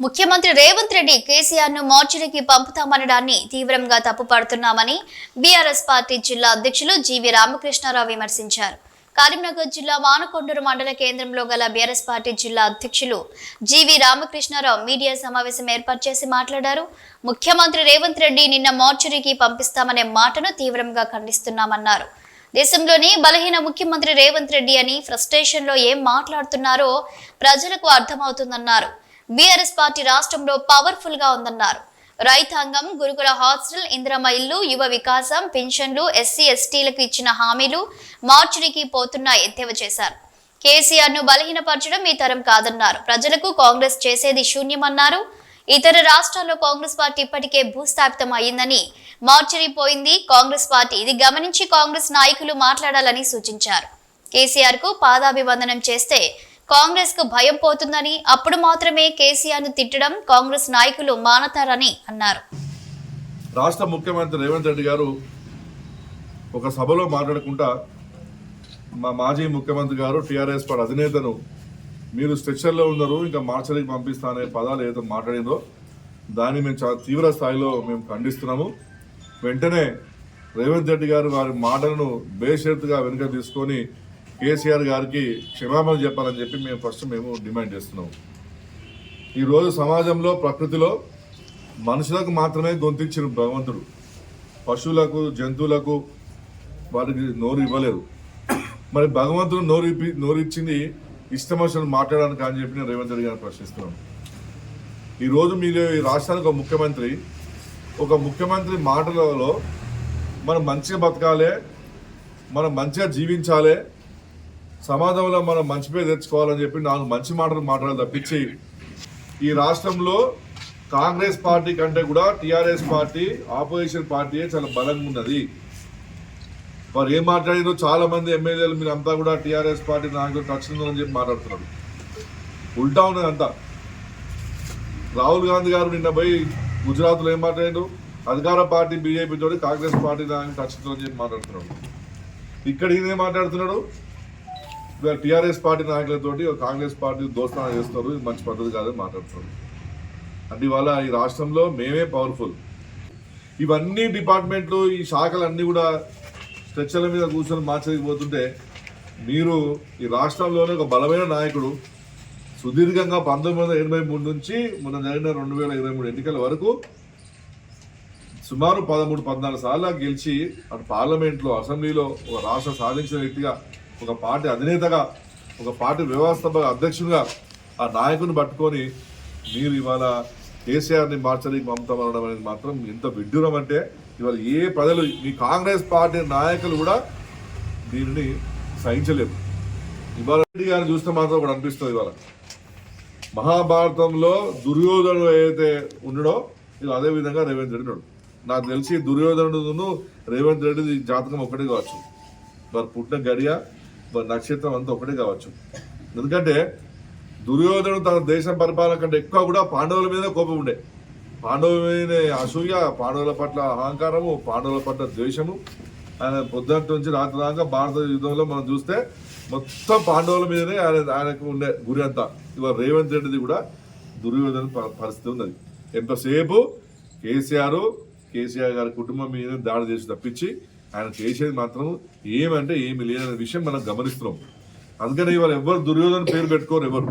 ముఖ్యమంత్రి రేవంత్ రెడ్డి కేసీఆర్ ను మార్చురీకి పంపుతామనడాన్ని తీవ్రంగా తప్పుపడుతున్నామని బీఆర్ఎస్ పార్టీ జిల్లా అధ్యక్షులు జీవి రామకృష్ణారావు విమర్శించారు. కరీంనగర్ జిల్లా మానకొండూరు మండల కేంద్రంలో గల బీఆర్ఎస్ పార్టీ జిల్లా అధ్యక్షులు జీవి రామకృష్ణారావు మీడియా సమావేశం ఏర్పాటు చేసి మాట్లాడారు. ముఖ్యమంత్రి రేవంత్ రెడ్డి నిన్న మార్చురీకి పంపిస్తామనే మాటను తీవ్రంగా ఖండిస్తున్నామన్నారు. దేశంలోని బలహీన ముఖ్యమంత్రి రేవంత్ రెడ్డి అని ఫ్రస్ట్రేషన్ లో ఏం మాట్లాడుతున్నారో ప్రజలకు అర్థమవుతుందన్నారు. బీఆర్ఎస్ పార్టీ రాష్ట్రంలో పవర్ఫుల్ గా ఉందన్నారు. రైతాంగం, గురుకుల హాస్టల్, ఇందిరమ్మ ఇల్లు, యువ వికాసం, పెన్షన్లు, ఎస్సీ ఎస్టీలకు ఇచ్చిన హామీలు మార్చురీకి పోతున్నాయి ఎద్దేవా చేశారు. కేసీఆర్ ను బలహీనపరచడం ఈ తరం కాదన్నారు. ప్రజలకు కాంగ్రెస్ చేసేది శూన్యమన్నారు. ఇతర రాష్ట్రాల్లో కాంగ్రెస్ పార్టీ ఇప్పటికే భూస్థాపితం అయ్యిందని, మార్చురీ పోయింది కాంగ్రెస్ పార్టీ, ఇది గమనించి కాంగ్రెస్ నాయకులు మాట్లాడాలని సూచించారు. కేసీఆర్ కు పాదాభివందనం చేస్తే కాంగ్రెస్ కు భయం పోతుందని, అప్పుడు మాత్రమే కేసీఆర్ ను తిట్టడం కాంగ్రెస్ నాయకులు మానతారని అన్నారు. రాష్ట్ర ముఖ్యమంత్రి రేవంత్ రెడ్డి గారు ఒక సభలో మాట్లాడుకుంటా మా మాజీ ముఖ్యమంత్రి గారు టీఆర్ఎస్ పార్టీ అధినేతను మీరు స్ట్రెచ్చర్లో ఉన్నారు, ఇంకా మార్చరీకి పంపిస్తా అనే పదాలు ఏదో మాట్లాడిందో దాన్ని మేము చాలా తీవ్ర స్థాయిలో మేము ఖండిస్తున్నాము. వెంటనే రేవంత్ రెడ్డి గారు వారి మాటలను బేషరతుగా వెనుక తీసుకొని కేసీఆర్ గారికి క్షమాపణ చెప్పాలని చెప్పి మేము డిమాండ్ చేస్తున్నాము. ఈరోజు సమాజంలో ప్రకృతిలో మనుషులకు మాత్రమే గొంతిచ్చిన భగవంతుడు, పశువులకు, జంతువులకు వారికి నోరు ఇవ్వలేదు. మరి భగవంతుడు నోరిచ్చింది ఇష్టం వచ్చిన మాట్లాడడానికి అని చెప్పి నేను రేవంత్ రెడ్డి గారిని ప్రశ్నిస్తున్నాను. ఈరోజు మీరు ఈ రాష్ట్రానికి ఒక ముఖ్యమంత్రి మాటలలో మనం మంచిగా బతకాలి, మనం మంచిగా జీవించాలి, సమాజంలో మనం మంచి పేరు తెచ్చుకోవాలని చెప్పి 4 మంచి మాటలు మాట్లాడాలి తప్పించి ఈ రాష్ట్రంలో కాంగ్రెస్ పార్టీ కంటే కూడా టీఆర్ఎస్ పార్టీ ఆపోజిషన్ పార్టీయే చాలా బలంగా ఉన్నది. వారు ఏం మాట్లాడారో చాలా మంది ఎమ్మెల్యేలు మీరు అంతా కూడా టీఆర్ఎస్ పార్టీ నాయకులు టచ్ ఉందని చెప్పి మాట్లాడుతున్నారు. ఉల్టా ఉన్నది అంతా. రాహుల్ గాంధీ గారు నిన్న పోయి గుజరాత్లో ఏం మాట్లాడారు, అధికార పార్టీ బీజేపీ తోటి కాంగ్రెస్ పార్టీ నాయకులు టచ్ ఉందని చెప్పి మాట్లాడుతున్నాడు. ఇక్కడ ఈయన మాట్లాడుతున్నాడు టీఆర్ఎస్ పార్టీ నాయకులతోటి కాంగ్రెస్ పార్టీ దోస్తానా చేస్తారు, ఇది మంచి పద్ధతి కాదని మాట్లాడుతున్నారు. అంటే ఇవాళ ఈ రాష్ట్రంలో మేమే పవర్ఫుల్. ఇవన్నీ డిపార్ట్మెంట్లు, ఈ శాఖలన్నీ కూడా స్ట్రెచ్చర్ల మీద కూర్చొని మార్చలేకపోతుంటే మీరు ఈ రాష్ట్రంలోనే ఒక బలమైన నాయకుడు సుదీర్ఘంగా 1983 నుంచి మొన్న జరిగిన 2023 ఎన్నికల వరకు సుమారు 13-14 సార్లు గెలిచి అటు పార్లమెంట్లో, అసెంబ్లీలో ఒక రాష్ట్రం సాధించిన వ్యక్తిగా, ఒక పార్టీ అధినేతగా, ఒక పార్టీ వ్యవస్థాపక అధ్యక్షుడిగా ఆ నాయకుని పట్టుకొని మీరు ఇవాళ కేసీఆర్ని మార్చడానికి పంపుతామనడం అనేది మాత్రం ఎంత విడ్డూరం. అంటే ఇవాళ ఏ ప్రజలు, మీ కాంగ్రెస్ పార్టీ నాయకులు కూడా దీనిని సహించలేరు. ఇవాళ రెడ్డి గారిని చూస్తే మాత్రం కూడా అనిపిస్తుంది, ఇవాళ మహాభారతంలో దుర్యోధనుడు ఏదైతే ఉన్నాడో ఇది అదే విధంగా రేవంత్ రెడ్డి ఉన్నాడు. నాకు తెలిసి దుర్యోధనుడును రేవంత్ రెడ్డి జాతకం ఒకటే కావచ్చు, వారు పుట్టిన గడియ, వారి నక్షత్రం అంతా ఒకటే కావచ్చు. ఎందుకంటే దుర్యోధనుడు తన దేశం పరిపాలన కంటే ఎక్కువ కూడా పాండవుల మీద కోపం ఉండే, పాండవుల మీద అసూయ, పాండవుల పట్ల అహంకారము, పాండవుల పట్ల ద్వేషము. ఆయన పొద్దున్నటి నుంచి రాత్రి దాకా భారత యుద్ధంలో మనం చూస్తే మొత్తం పాండవుల మీదనే ఆయనకు ఉండే గురి అంతా. ఇవాళ రేవంత్ రెడ్డిది కూడా దుర్యోధన పరిస్థితి ఉన్నది. ఎంతసేపు కేసీఆర్ గారి కుటుంబం మీద దాడి చేసి తప్పించి ఆయన చేసేది మాత్రం ఏమంటే ఏమి లేదనే విషయం మనం గమనిస్తున్నాం. అందుకని ఇవాళ ఎవరు దుర్యోధన పేరు పెట్టుకోరు ఎవరు.